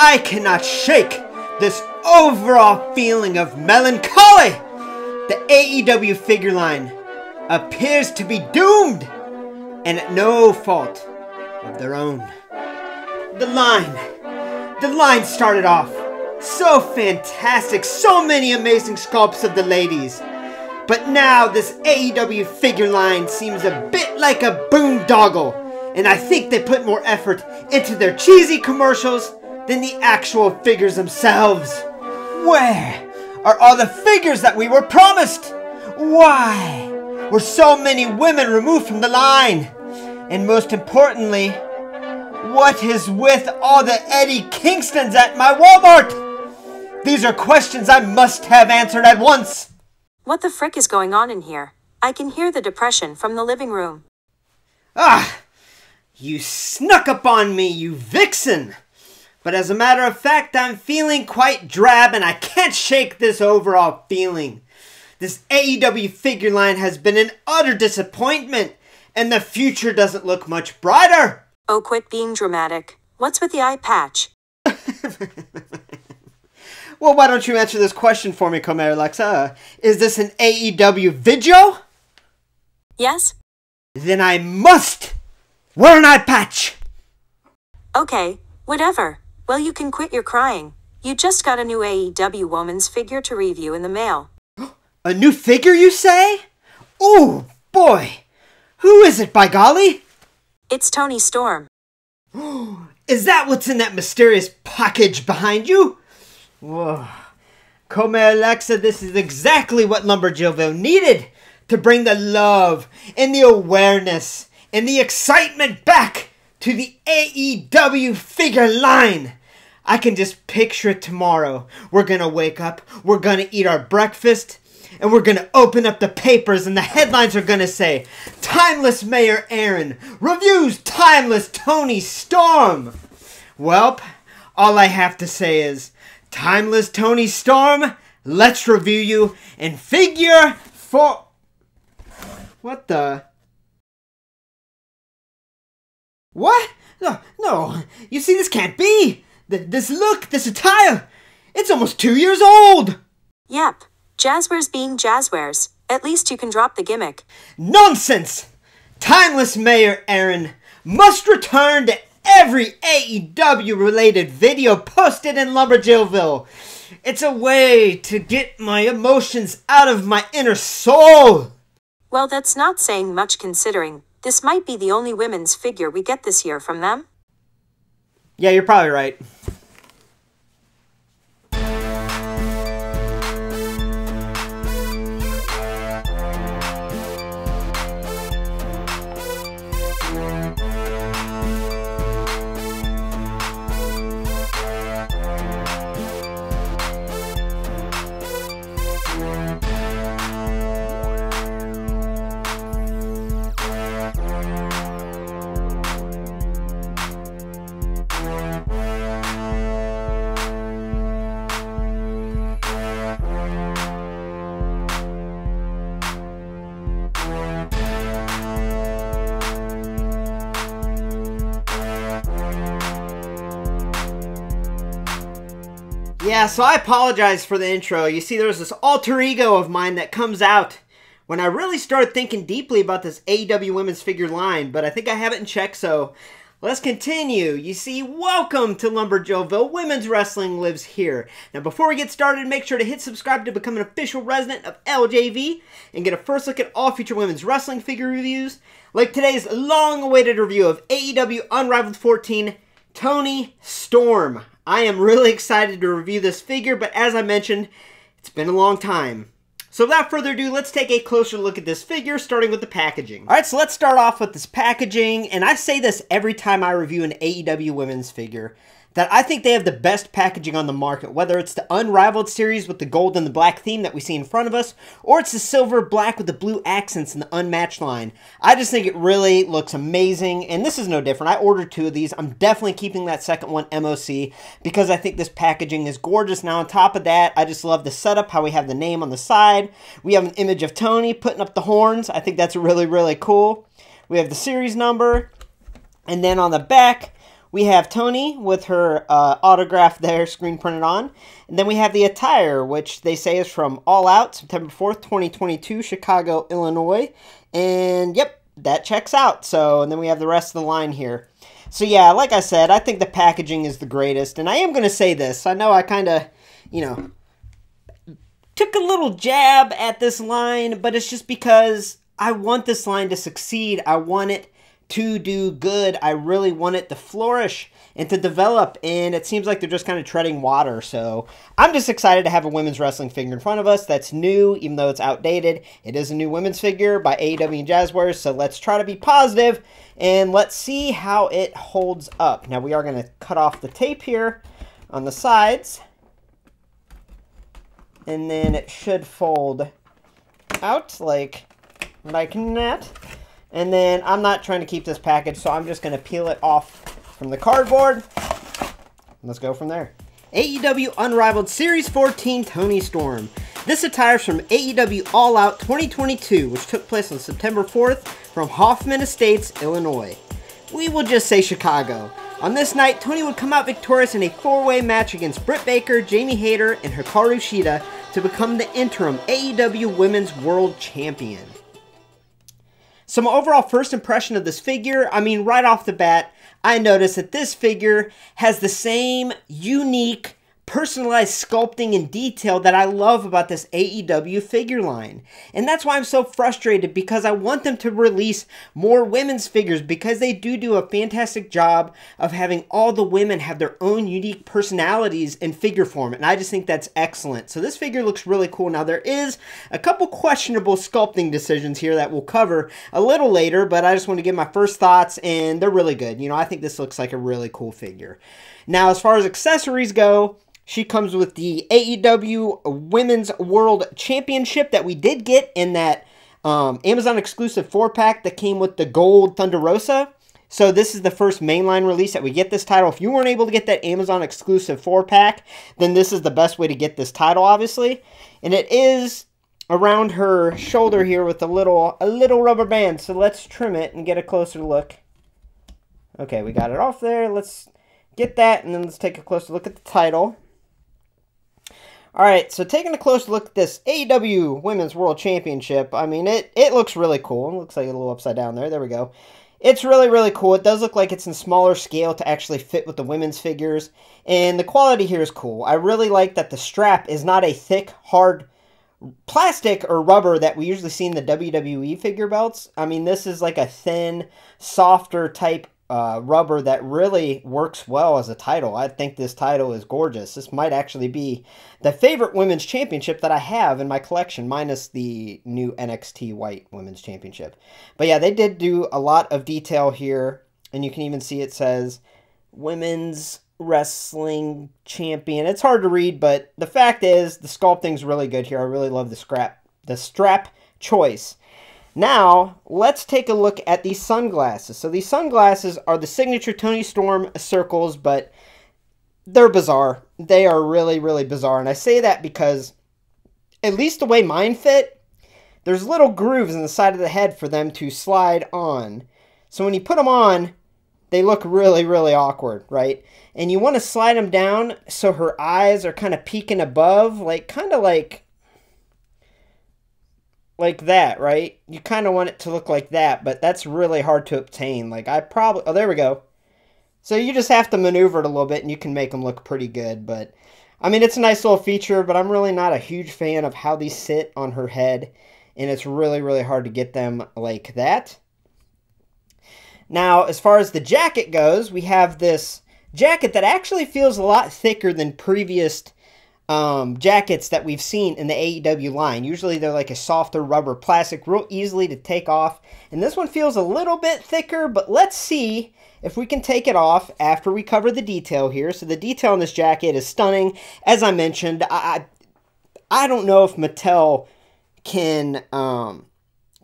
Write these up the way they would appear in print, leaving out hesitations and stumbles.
I cannot shake this overall feeling of melancholy. The AEW figure line appears to be doomed, and at no fault of their own. The line started off so fantastic, so many amazing sculpts of the ladies. But now this AEW figure line seems a bit like a boondoggle, and I think they put more effort into their cheesy commercials than the actual figures themselves. Where are all the figures that we were promised? Why were so many women removed from the line? And most importantly, what is with all the Eddie Kingstons at my Walmart? These are questions I must have answered at once. What the frick is going on in here? I can hear the depression from the living room. Ah! You snuck up on me, you vixen! But as a matter of fact, I'm feeling quite drab and I can't shake this overall feeling. This AEW figure line has been an utter disappointment, and the future doesn't look much brighter. Oh, quit being dramatic. What's with the eye patch? Well, why don't you answer this question for me, Comer Alexa? Is this an AEW video? Yes? Then I must wear an eye patch! Okay, whatever. Well, you can quit your crying. You just got a new AEW woman's figure to review in the mail. A new figure, you say? Ooh, boy! Who is it, by golly? It's Toni Storm. Is that what's in that mysterious package behind you? Whoa. Comer Alexa, this is exactly what LumberJillville needed to bring the love and the awareness and the excitement back to the AEW figure line. I can just picture it tomorrow. We're gonna wake up, we're gonna eat our breakfast, and we're gonna open up the papers and the headlines are gonna say, Timeless Mayor Aaron reviews Timeless Toni Storm. Welp, all I have to say is, Timeless Toni Storm, let's review you in figure 4. What the? What? No. You see, this can't be. This look, this attire, it's almost 2 years old. Yep. Jazwares being Jazwares. At least you can drop the gimmick. Nonsense! Timeless Mayor Aaron must return to every AEW related video posted in LumberJillville. It's a way to get my emotions out of my inner soul. Well, that's not saying much considering this might be the only women's figure we get this year from them. Yeah, you're probably right. Yeah, so I apologize for the intro. You see, there's this alter ego of mine that comes out when I really started thinking deeply about this AEW women's figure line, but I think I have it in check, so let's continue. You see, welcome to LumberJillville. Women's wrestling lives here. Now, before we get started, make sure to hit subscribe to become an official resident of LJV and get a first look at all future women's wrestling figure reviews, like today's long-awaited review of AEW Unrivaled 14, Toni Storm. I am really excited to review this figure, but as I mentioned, it's been a long time. So without further ado, let's take a closer look at this figure, starting with the packaging. Alright, so let's start off with this packaging, and I say this every time I review an AEW women's figure, that I think they have the best packaging on the market, whether it's the Unrivaled series with the gold and the black theme that we see in front of us, or it's the silver black with the blue accents in the Unmatched line. I just think it really looks amazing, and this is no different. I ordered 2 of these. I'm definitely keeping that second one MOC because I think this packaging is gorgeous. Now on top of that, I just love the setup, how we have the name on the side. We have an image of Toni putting up the horns. I think that's really, really cool. We have the series number, and then on the back, We have Toni with her autograph there, screen printed on. And then we have the attire, which they say is from All Out, September 4th, 2022, Chicago, Illinois. And yep, that checks out. So, and then we have the rest of the line here. So yeah, like I said, I think the packaging is the greatest. And I am going to say this. I know I kind of, took a little jab at this line, but it's just because I want this line to succeed. I want it to do good. I really want it to flourish and to develop, and it seems like they're just kind of treading water. So I'm just excited to have a women's wrestling figure in front of us that's new, even though it's outdated. It is a new women's figure by AEW and Jazwares, so let's try to be positive, and let's see how it holds up. Now we are going to cut off the tape here on the sides, and then it should fold out like that. And then I'm not trying to keep this package, so I'm just going to peel it off from the cardboard. Let's go from there. AEW Unrivaled Series 14 Toni Storm. This attire is from AEW All Out 2022, which took place on September 4th from Hoffman Estates, Illinois. We will just say Chicago. On this night, Toni would come out victorious in a 4-way match against Britt Baker, Jamie Hayter, and Hikaru Shida to become the interim AEW Women's World Champion. Some overall first impression of this figure, I mean, right off the bat, I noticed that this figure has the same unique, personalized sculpting and detail that I love about this AEW figure line. And that's why I'm so frustrated, because I want them to release more women's figures, because they do a fantastic job of having all the women have their own unique personalities in figure form, and I just think that's excellent. So this figure looks really cool. Now there is a couple questionable sculpting decisions here that we'll cover a little later, but I just want to give my first thoughts, and they're really good. I think this looks like a really cool figure. Now as far as accessories go, she comes with the AEW Women's World Championship that we did get in that Amazon exclusive 4-pack that came with the gold Thunder Rosa. So this is the first mainline release that we get this title. If you weren't able to get that Amazon exclusive 4-pack, then this is the best way to get this title, obviously. And it is around her shoulder here with a little rubber band. So let's trim it and get a closer look. Okay, we got it off there. Let's get that, and then let's take a closer look at the title. Alright, so taking a close look at this AEW Women's World Championship, I mean, it looks really cool. It looks like a little upside down there. There we go. It's really, really cool. It does look like it's in smaller scale to actually fit with the women's figures. And the quality here is cool. I really like that the strap is not a thick, hard plastic or rubber that we usually see in the WWE figure belts. I mean, this is like a thin, softer type rubber that really works well as a title. I think this title is gorgeous. This might actually be the favorite women's championship that I have in my collection, minus the new NXT White Women's Championship. But yeah, they did do a lot of detail here, and you can even see it says Women's Wrestling Champion. It's hard to read, but the fact is the sculpting's really good here. I really love the strap choice. Now, let's take a look at these sunglasses. So these sunglasses are the signature Toni Storm circles, but they're bizarre. They are really, really bizarre. And I say that because, at least the way mine fit, there's little grooves in the side of the head for them to slide on. So when you put them on, they look really, really awkward, right? And you want to slide them down so her eyes are kind of peeking above, kind of like that, right? You kind of want it to look like that, but that's really hard to obtain. Oh, there we go. So you just have to maneuver it a little bit, and you can make them look pretty good. But, I mean, it's a nice little feature, but I'm really not a huge fan of how these sit on her head, and it's really, really hard to get them like that. Now, as far as the jacket goes, we have this jacket that actually feels a lot thicker than previous jackets that we've seen in the AEW line. Usually they're like a softer rubber plastic, real easily to take off. And this one feels a little bit thicker, but let's see if we can take it off after we cover the detail here. So the detail on this jacket is stunning. As I mentioned, I don't know if Mattel can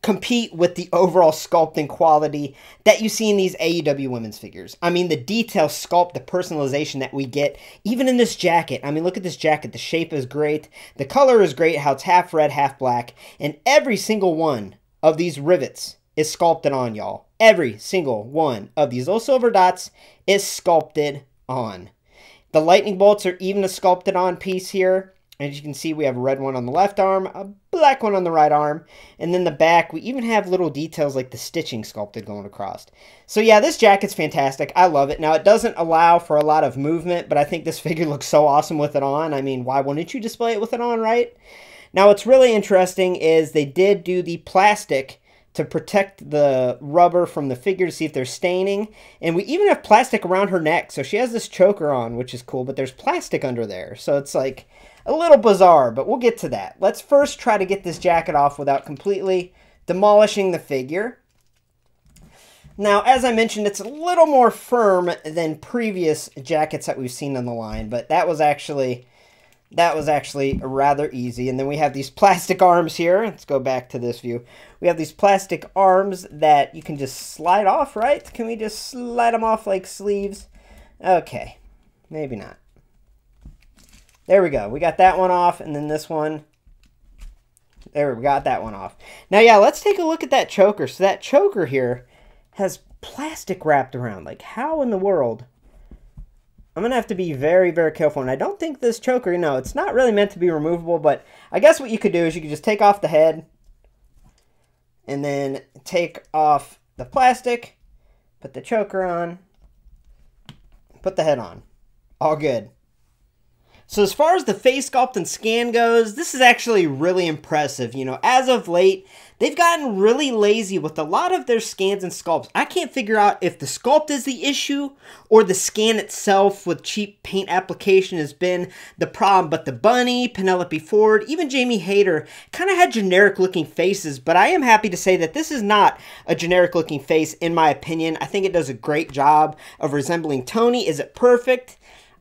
compete with the overall sculpting quality that you see in these AEW women's figures. I mean, the detail sculpt, the personalization that we get, even in this jacket. I mean, look at this jacket. The shape is great. The color is great, how it's half red, half black. And every single one of these rivets is sculpted on, y'all. Every single one of these little silver dots is sculpted on. The lightning bolts are even a sculpted on piece here. As you can see, we have a red one on the left arm, a black one on the right arm, and then the back, we even have little details like the stitching sculpted going across. So yeah, this jacket's fantastic. I love it. Now, it doesn't allow for a lot of movement, but I think this figure looks so awesome with it on. I mean, why wouldn't you display it with it on, right? Now, what's really interesting is they did do the plastic to protect the rubber from the figure to see if there's staining. And we even have plastic around her neck. So she has this choker on, which is cool, but there's plastic under there. So it's like a little bizarre, but we'll get to that. Let's first try to get this jacket off without completely demolishing the figure. Now, as I mentioned, it's a little more firm than previous jackets that we've seen on the line, but that was actually rather easy. And then we have these plastic arms here. Let's go back to this view. We have these plastic arms that you can just slide off, right? Can we just slide them off like sleeves? Okay, maybe not. There we go. We got that one off, and then this one. There, we got that one off. Now, yeah, let's take a look at that choker. So that choker here has plastic wrapped around. Like, how in the world? I'm going to have to be very, very careful. And I don't think this choker, you know, it's not really meant to be removable, but I guess what you could do is you could just take off the head and then take off the plastic, put the choker on, put the head on. All good. So as far as the face sculpt and scan goes, this is actually really impressive. You know, as of late, they've gotten really lazy with a lot of their scans and sculpts. I can't figure out if the sculpt is the issue or the scan itself with cheap paint application has been the problem. But the Bunny, Penelope Ford, even Jamie Hayter kind of had generic looking faces. But I am happy to say that this is not a generic looking face in my opinion. I think it does a great job of resembling Toni. Is it perfect?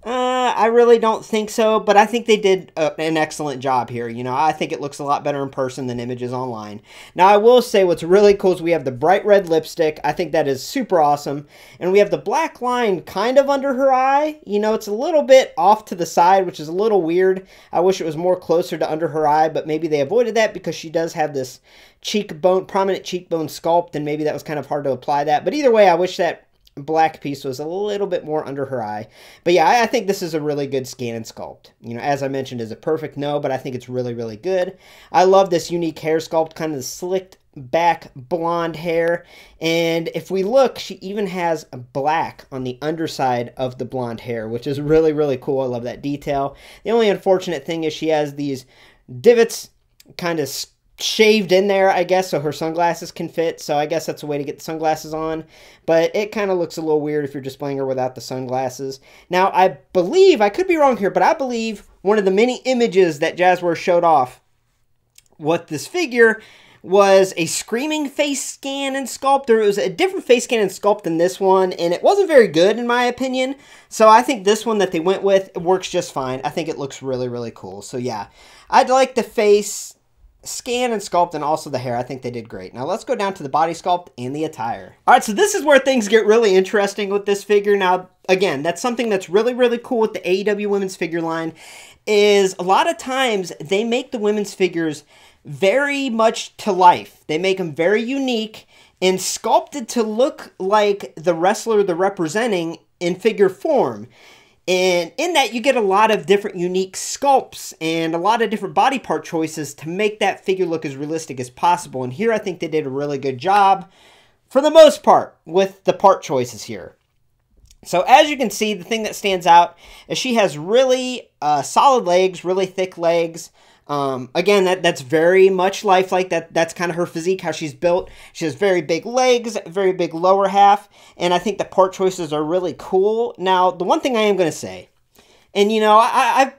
I really don't think so, but I think they did an excellent job here. You know, I think it looks a lot better in person than images online. Now, I will say what's really cool is we have the bright red lipstick. I think that is super awesome. And we have the black line kind of under her eye. You know, it's a little bit off to the side, which is a little weird. I wish it was more closer to under her eye, but maybe they avoided that because she does have this cheekbone, prominent cheekbone sculpt, and maybe that was kind of hard to apply that. But either way, I wish that black piece was a little bit more under her eye. But yeah, I think this is a really good scan and sculpt. You know, as I mentioned, is it perfect? No, but I think it's really, really good. I love this unique hair sculpt, kind of the slicked back blonde hair. And if we look, she even has a black on the underside of the blonde hair, which is really, really cool. I love that detail. The only unfortunate thing is she has these divots kind of shaved in there, I guess, so her sunglasses can fit. So I guess that's a way to get the sunglasses on. But it kind of looks a little weird if you're displaying her without the sunglasses. Now, I believe, I could be wrong here, but I believe one of the many images that Jazwares showed off with this figure was a screaming face scan and sculpt. Or it was a different face scan and sculpt than this one, and it wasn't very good in my opinion. So I think this one that they went with works just fine. I think it looks really, really cool. So yeah, I'd like the face scan and sculpt and also the hair. I think they did great. Now let's go down to the body sculpt and the attire. All right, so this is where things get really interesting with this figure. Now, again, that's something that's really, really cool with the AEW women's figure line is a lot of times they make the women's figures very much to life. They make them very unique and sculpted to look like the wrestler they're representing in figure form. And in that, you get a lot of different unique sculpts and a lot of different body part choices to make that figure look as realistic as possible. And here, I think they did a really good job, for the most part, with the part choices here. So as you can see, the thing that stands out is she has really solid legs, really thick legs. Again, that's very much lifelike. That's kind of her physique, how she's built. She has very big legs, very big lower half, and I think the part choices are really cool. Now, the one thing I am going to say, and you know, I've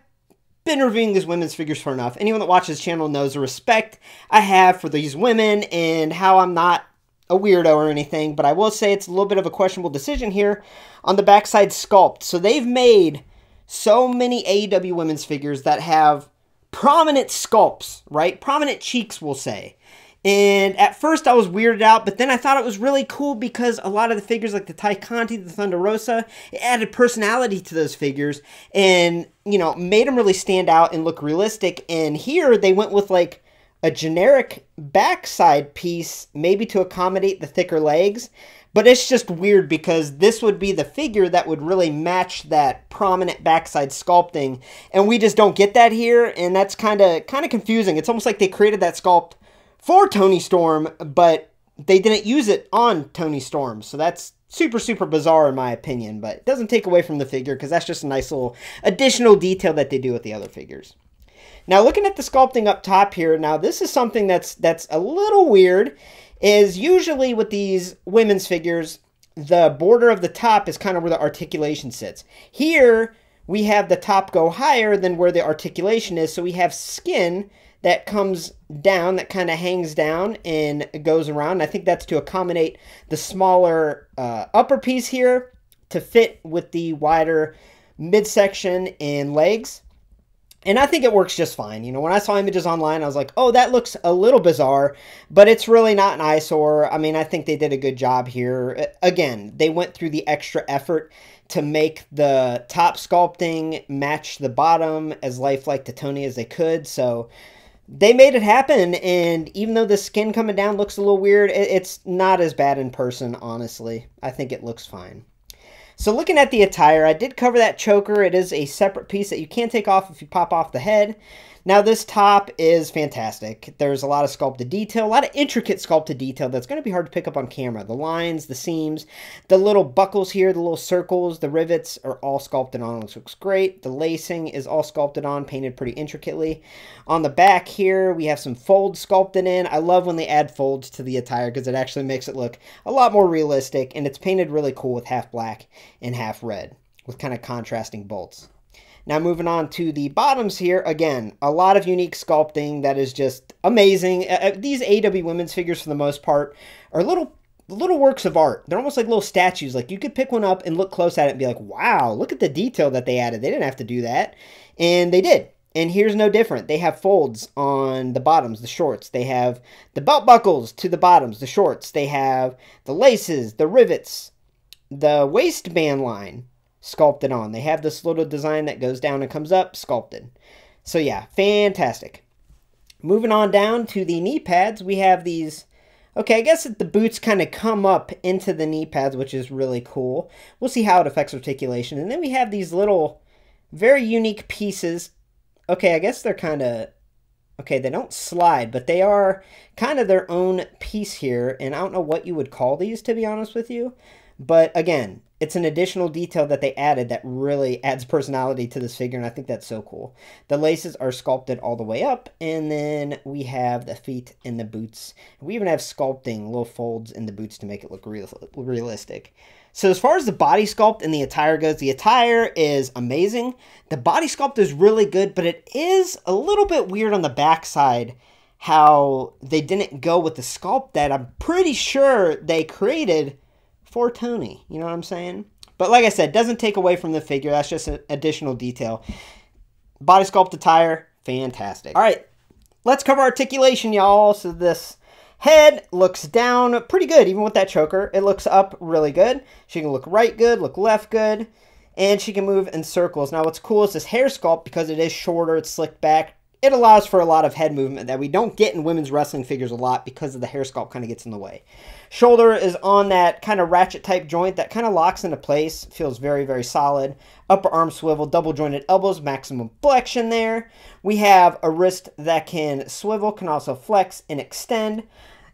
been reviewing these women's figures for enough. Anyone that watches this channel knows the respect I have for these women and how I'm not a weirdo or anything, but I will say it's a little bit of a questionable decision here on the backside sculpt. So they've made so many AEW women's figures that have prominent sculpts, right? Prominent cheeks, we'll say. And at first I was weirded out, but then I thought it was really cool because a lot of the figures like the Tai Conti, the Thunder Rosa, it added personality to those figures and, you know, made them really stand out and look realistic. And here they went with like a generic backside piece, maybe to accommodate the thicker legs. But it's just weird because this would be the figure that would really match that prominent backside sculpting. And we just don't get that here. And that's kind of confusing. It's almost like they created that sculpt for Toni Storm, but they didn't use it on Toni Storm. So that's super, super bizarre in my opinion. But it doesn't take away from the figure because that's just a nice little additional detail that they do with the other figures. Now looking at the sculpting up top here, now this is something that's a little weird. Is usually with these women's figures, the border of the top is kind of where the articulation sits. Here, we have the top go higher than where the articulation is, so we have skin that comes down, that kind of hangs down and goes around. I think that's to accommodate the smaller upper piece here to fit with the wider midsection and legs. And I think it works just fine. You know, when I saw images online, I was like, oh, that looks a little bizarre, but it's really not an eyesore. I mean, I think they did a good job here. Again, they went through the extra effort to make the top sculpting match the bottom as lifelike to Toni as they could. So they made it happen. And even though the skin coming down looks a little weird, it's not as bad in person, honestly. I think it looks fine. So looking at the attire, I did cover that choker. It is a separate piece that you can't take off if you pop off the head. Now this top is fantastic. There's a lot of sculpted detail, a lot of intricate sculpted detail that's going to be hard to pick up on camera. The lines, the seams, the little buckles here, the little circles, the rivets are all sculpted on, which looks great. The lacing is all sculpted on, painted pretty intricately. On the back here, we have some folds sculpted in. I love when they add folds to the attire because it actually makes it look a lot more realistic, and it's painted really cool with half black and half red with kind of contrasting bolts. Now moving on to the bottoms here, again, a lot of unique sculpting that is just amazing. These AEW women's figures, for the most part, are little works of art. They're almost like little statues. Like, you could pick one up and look close at it and be like, wow, look at the detail that they added. They didn't have to do that, and they did. And here's no different. They have folds on the bottoms, the shorts. They have the belt buckles to the bottoms, the shorts. They have the laces, the rivets, the waistband line sculpted on. They have this little design that goes down and comes up, sculpted. So yeah, fantastic. Moving on down to the knee pads, we have these, okay, I guess the boots kind of come up into the knee pads, which is really cool. We'll see how it affects articulation. And then we have these little, very unique pieces. Okay, I guess they're kind of, okay, they don't slide, but they are kind of their own piece here. And I don't know what you would call these, to be honest with you. But again, it's an additional detail that they added that really adds personality to this figure, and I think that's so cool. The laces are sculpted all the way up, and then we have the feet and the boots. We even have sculpting, little folds in the boots to make it look realistic. So as far as the body sculpt and the attire goes, the attire is amazing. The body sculpt is really good, but it is a little bit weird on the backside how they didn't go with the sculpt that I'm pretty sure they created for Toni, you know what I'm saying? But like I said, doesn't take away from the figure. That's just an additional detail. Body sculpt attire, fantastic. All right, let's cover articulation, y'all. So this head looks down pretty good, even with that choker. It looks up really good. She can look right good, look left good, and she can move in circles. Now what's cool is this hair sculpt, because it is shorter, it's slicked back. It allows for a lot of head movement that we don't get in women's wrestling figures a lot because of the hair sculpt kind of gets in the way. Shoulder is on that kind of ratchet type joint that kind of locks into place. Feels very, very solid. Upper arm swivel, double jointed elbows, maximum flexion there. We have a wrist that can swivel, can also flex and extend.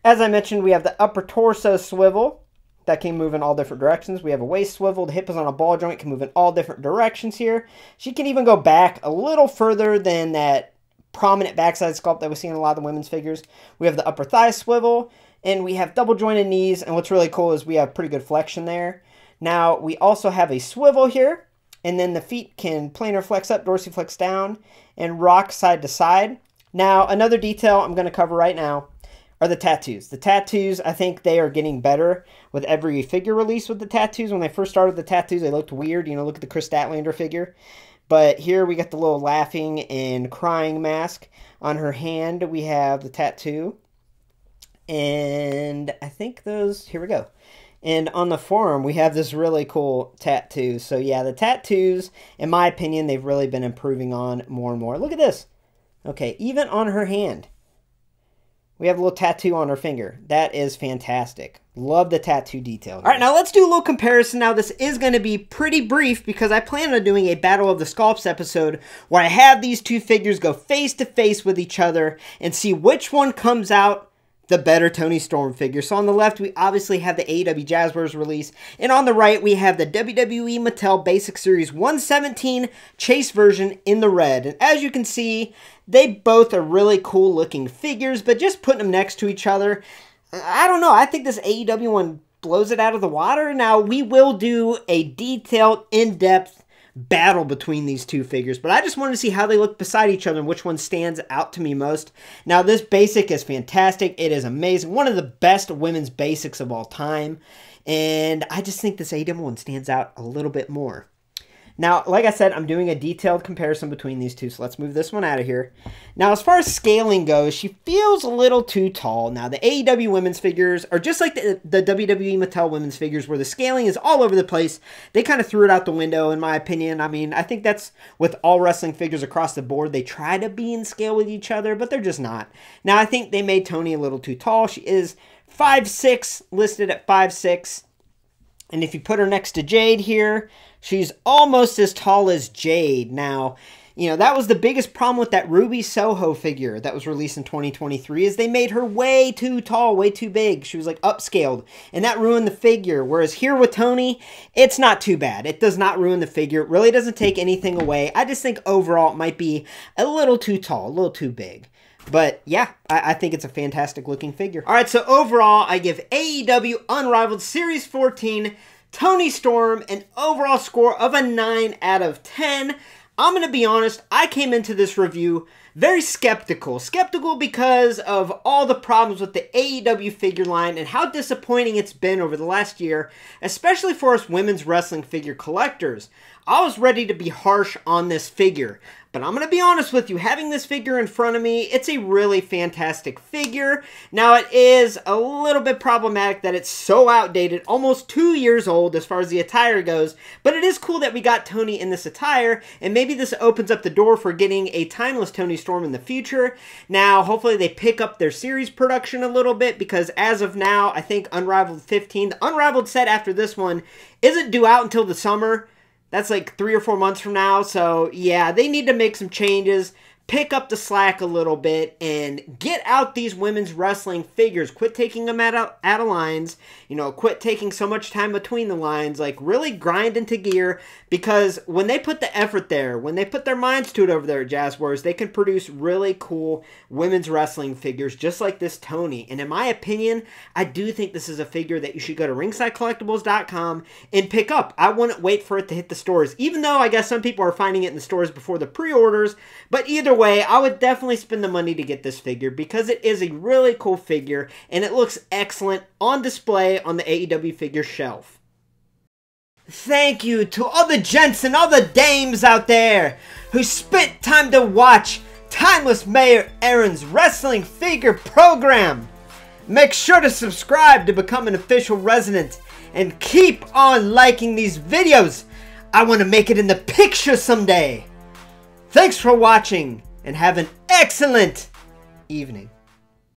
As I mentioned, we have the upper torso swivel that can move in all different directions. We have a waist swivel. The hip is on a ball joint, can move in all different directions here. She can even go back a little further than that prominent backside sculpt that we see in a lot of the women's figures. We have the upper thigh swivel, and we have double jointed knees, and what's really cool is we have pretty good flexion there. Now, we also have a swivel here, and then the feet can planar flex up, dorsiflex down, and rock side to side. Now, another detail I'm going to cover right now are the tattoos. The tattoos, I think they are getting better with every figure release with the tattoos. When they first started the tattoos, they looked weird. You know, look at the Chris Statlander figure. But here we got the little laughing and crying mask. On her hand, we have the tattoo. And I think those, here we go. And on the forearm, we have this really cool tattoo. So yeah, the tattoos, in my opinion, they've really been improving on more and more. Look at this. Okay, even on her hand, We have a little tattoo on her finger. That is fantastic. Love the tattoo detail. All right, now let's do a little comparison. Now, this is going to be pretty brief because I plan on doing a Battle of the Sculpts episode where I have these two figures go face to face with each other and see which one comes out the better Toni Storm figure. So on the left, we obviously have the AEW Jazwares release, and on the right, we have the WWE Mattel Basic Series 117 Chase version in the red. And as you can see, they both are really cool looking figures, but just putting them next to each other, I don't know. I think this AEW one blows it out of the water. Now, we will do a detailed, in-depth battle between these two figures, but I just wanted to see how they look beside each other and which one stands out to me most. Now, this basic is fantastic. It is amazing. One of the best women's basics of all time, and I just think this AEW one stands out a little bit more. Now, like I said, I'm doing a detailed comparison between these two, so let's move this one out of here. Now, as far as scaling goes, she feels a little too tall. Now, the AEW women's figures are just like the WWE Mattel women's figures, where the scaling is all over the place. They kind of threw it out the window, in my opinion. I mean, I think that's with all wrestling figures across the board. They try to be in scale with each other, but they're just not. Now, I think they made Toni a little too tall. She is 5'6", listed at 5'6". And if you put her next to Jade here, she's almost as tall as Jade. Now, you know, that was the biggest problem with that Ruby Soho figure that was released in 2023, is they made her way too tall, way too big. She was like upscaled, and that ruined the figure. Whereas here with Toni, it's not too bad. It does not ruin the figure. It really doesn't take anything away. I just think overall it might be a little too tall, a little too big. But yeah, I think it's a fantastic looking figure. All right, so overall, I give AEW Unrivaled Series 14 Toni Storm an overall score of a 9 out of 10. I'm going to be honest, I came into this review very skeptical. Skeptical because of all the problems with the AEW figure line and how disappointing it's been over the last year, especially for us women's wrestling figure collectors. I was ready to be harsh on this figure, but I'm going to be honest with you, having this figure in front of me, it's a really fantastic figure. Now, it is a little bit problematic that it's so outdated, almost 2 years old as far as the attire goes, but it is cool that we got Toni in this attire, and maybe this opens up the door for getting a timeless Toni Storm in the future. Now, hopefully they pick up their series production a little bit, because as of now, I think Unrivaled 15, the Unrivaled set after this one, isn't due out until the summer. That's like 3 or 4 months from now, so yeah, they need to make some changes, pick up the slack a little bit, and get out these women's wrestling figures. Quit taking them out of lines, you know, quit taking so much time between the lines, like really grind into gear, because when they put the effort there, when they put their minds to it over there at Jazwares, they can produce really cool women's wrestling figures just like this Toni. And in my opinion, I do think this is a figure that you should go to ringsidecollectibles.com and pick up. I wouldn't wait for it to hit the stores, even though I guess some people are finding it in the stores before the pre-orders, but either way, I would definitely spend the money to get this figure because it is a really cool figure and it looks excellent on display on the AEW figure shelf. Thank you to all the gents and all the dames out there who spent time to watch Timeless Mayor Aaron's wrestling figure program. Make sure to subscribe to become an official resident and keep on liking these videos. I want to make it in the picture someday. Thanks for watching, and have an excellent evening.